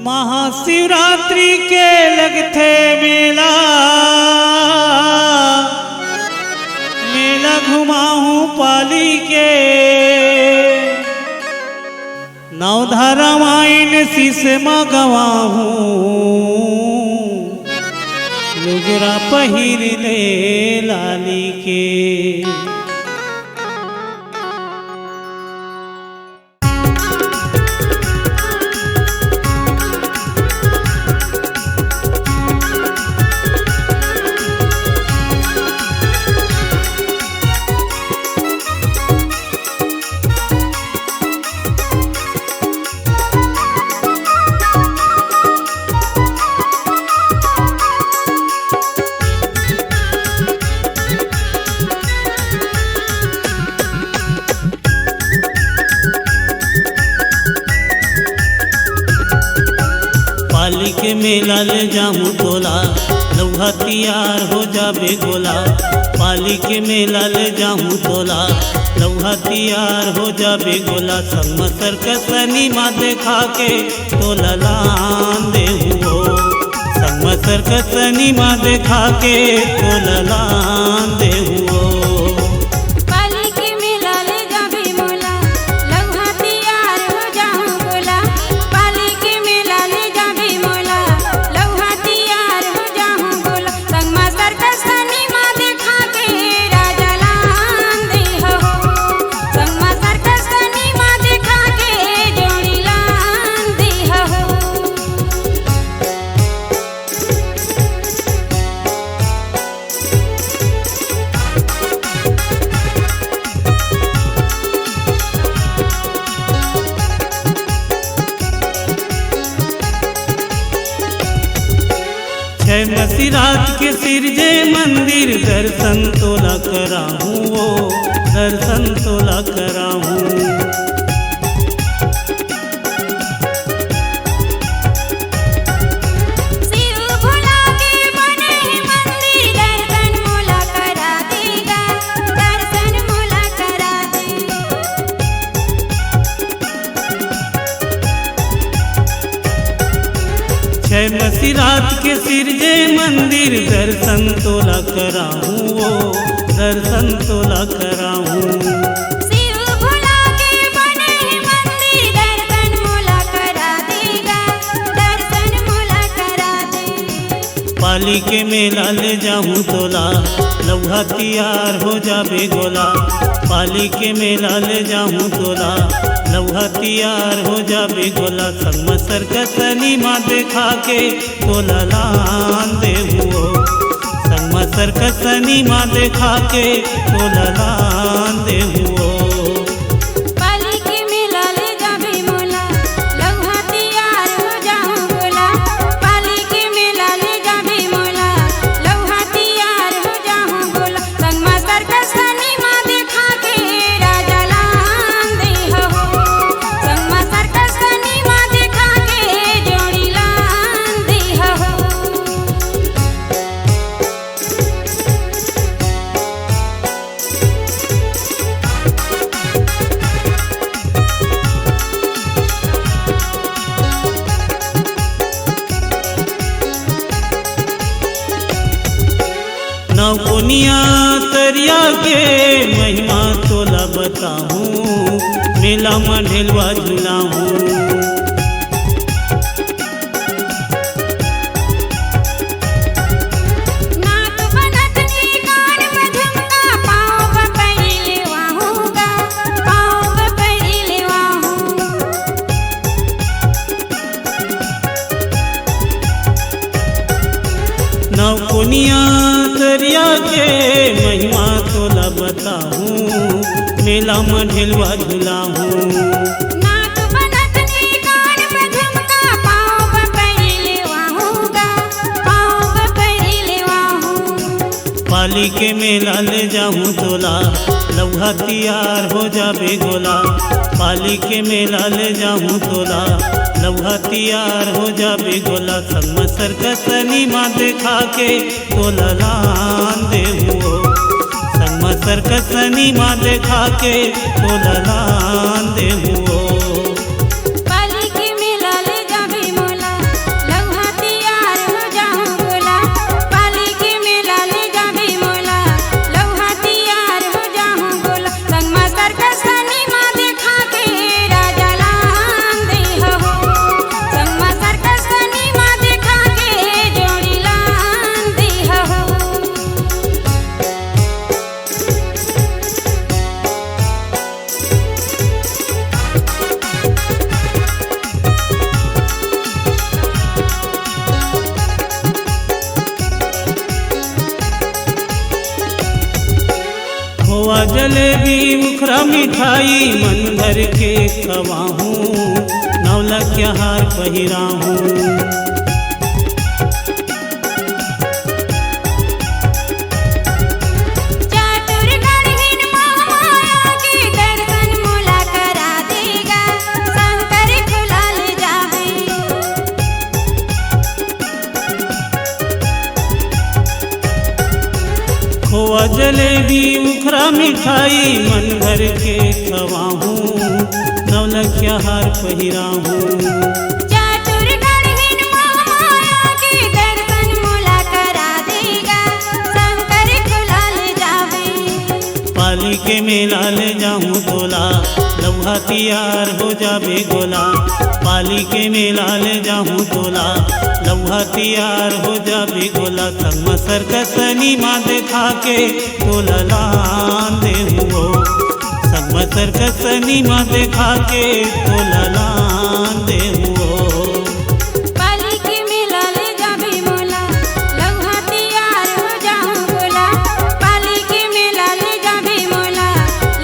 महाशिवरात्रि के लगथे मेला, मेला घुमाहूँ पाली के। नवधारा माइन शीश मगवाहूँ, लुगरा पहिर ले लाली के। पाली के मेला ले जाऊँ तोला, लौहा तैयार हो जाबे गोला। पाली के मेला ले जाऊँ तोला, लौहा तैयार हो जाबे गोला। संग सर्कस सिनेमा देखा के तोला लान दे हुओ, संग सर्कस सिनेमा देखा के तोला लान दे हुओ। जय मसीरात के सिरजे मंदिर, दर्शन तोला कराहूँ वो, दर्शन तोला कराहूँ। जय मसीरात के सिरजे मंदिर, दर्शन तोला कराहूँ वो, दर्शन तोला कराहूँ। शिव भोला के बने मंदिर, दर्शन मोला करा देगा, दर्शन मोला करा दे। पाली के मेला ले जाऊँ तोला, लौहा तैयार हो जाबे गोला। पाली के मेला ले जाऊँ तोला, लौहा तैयार हो जाबे गोला। संग सर्कस सिनेमा देखा के तोला लान दे हुओ, संग सर्कस सिनेमा देखा के तोला लान दे हुओ। पाली के मेला ले जाबे मोला, लौहा तैयार हो जाऊँ गोला। पाली के मेला ले जाबे मोला, लौहा तैयार हो जाऊँ गोला। संग सर्कस सिनेमा देखा के राजा लान दे हो, संग सर्कस सिनेमा देखा के जोड़ी लान दे हो। नवकोनिया तरिया के महिमा तोला बताहूँ, मेला में ढेलवा झुलाहूँ। नाक बनत नी कान में झुमका, पाँव पे पहले वाहूँगा, पाँव पे पहले वाहूँ। नवकोनिया तरिया के महिमा तोला बताहूँ, मेला में ढेलवा झुलाहूँ। नाक बनत नी कान में झुमका, पाँव पे पहले वाहूँगा, पाँव पे पहले वाहूँ। पाली के मेला ले जाऊँ तोला, लौहा तैयार हो जाबे गोला। पाली के मेला ले जाऊँ तोला, लौहा तैयार हो जाबे गोला। संग सर्कस सिनेमा देखा के तोला लान दे हुओ, संग सर्कस सिनेमा देखा के तोला लान दे हुओ। पाली के मेला ले जाबे मोला, मिठाई मन भर के खवाहूँ, नवलखिया हार पहिराहूँ। चातुर्गढ़हीन महामाया के दर्शन मोला करा देगा, शंकर गुलाल जावे। खोआ जलेबी उखरा मिठाई मन भर के खवाहूँ, नवलखिया हार पहिराहूँ। चातुर्गढ़हीन महामाया के दर्शन मोला करा देगा, शंकर गुलाल जावे। पाली के मेला ले जाऊँ तोला, लौहा तियार हो जाबे गोला। पाली के मेला ले जाऊँ तोला, लौहा तियार हो जाबे गोला। संग सर्कस नीमा देखा के तोला लान दे हुओ, संग सर्कस नीमा देखा के तोला लान दे हुओ। पाली के मेला ले जाबे मोला, लौहा तियार हो जाऊं गोला। पाली के मेला ले जाबे मोला,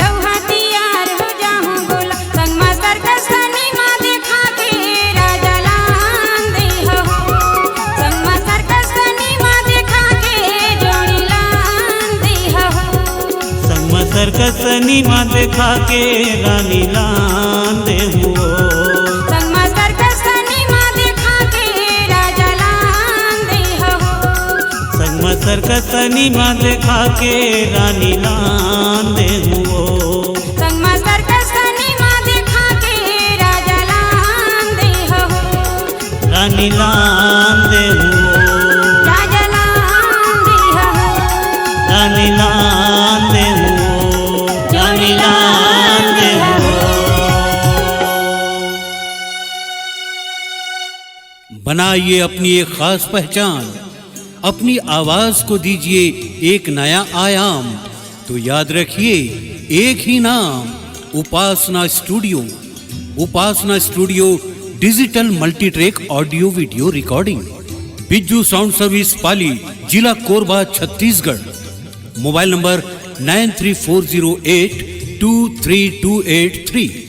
लौहा तियार हो जाऊं गोला। संगमा सर्कस नीमा देखा के राजा लान दे हो, संगमा सर्कस नीमा देखा के जोड़ी लान दे हो। संग सर्कस नीमा देखा के रानी लान दे हुओ। संगमा सर्कस नीमा देखा के राजा लान दे हो। संग सर्कस नीमा देखा के रानी लान दे हुओ। संगमा सर्कस नीमा देखा के राजा लान दे हो। रानी लान दे हुओ। राजा लान दे हो। रानी लान दे हुओ। रानी लान दे हुओ। बनाइए अपनी एक खास पहचान, अपनी आवाज को दीजिए एक नया आयाम। तो याद रखिए एक ही नाम, Upasana studio. Upasana studio digital multitrack audio video recording, Bijju sound service Pali, जिला कोरबा, छत्तीसगढ़। Mobile number 9340823283।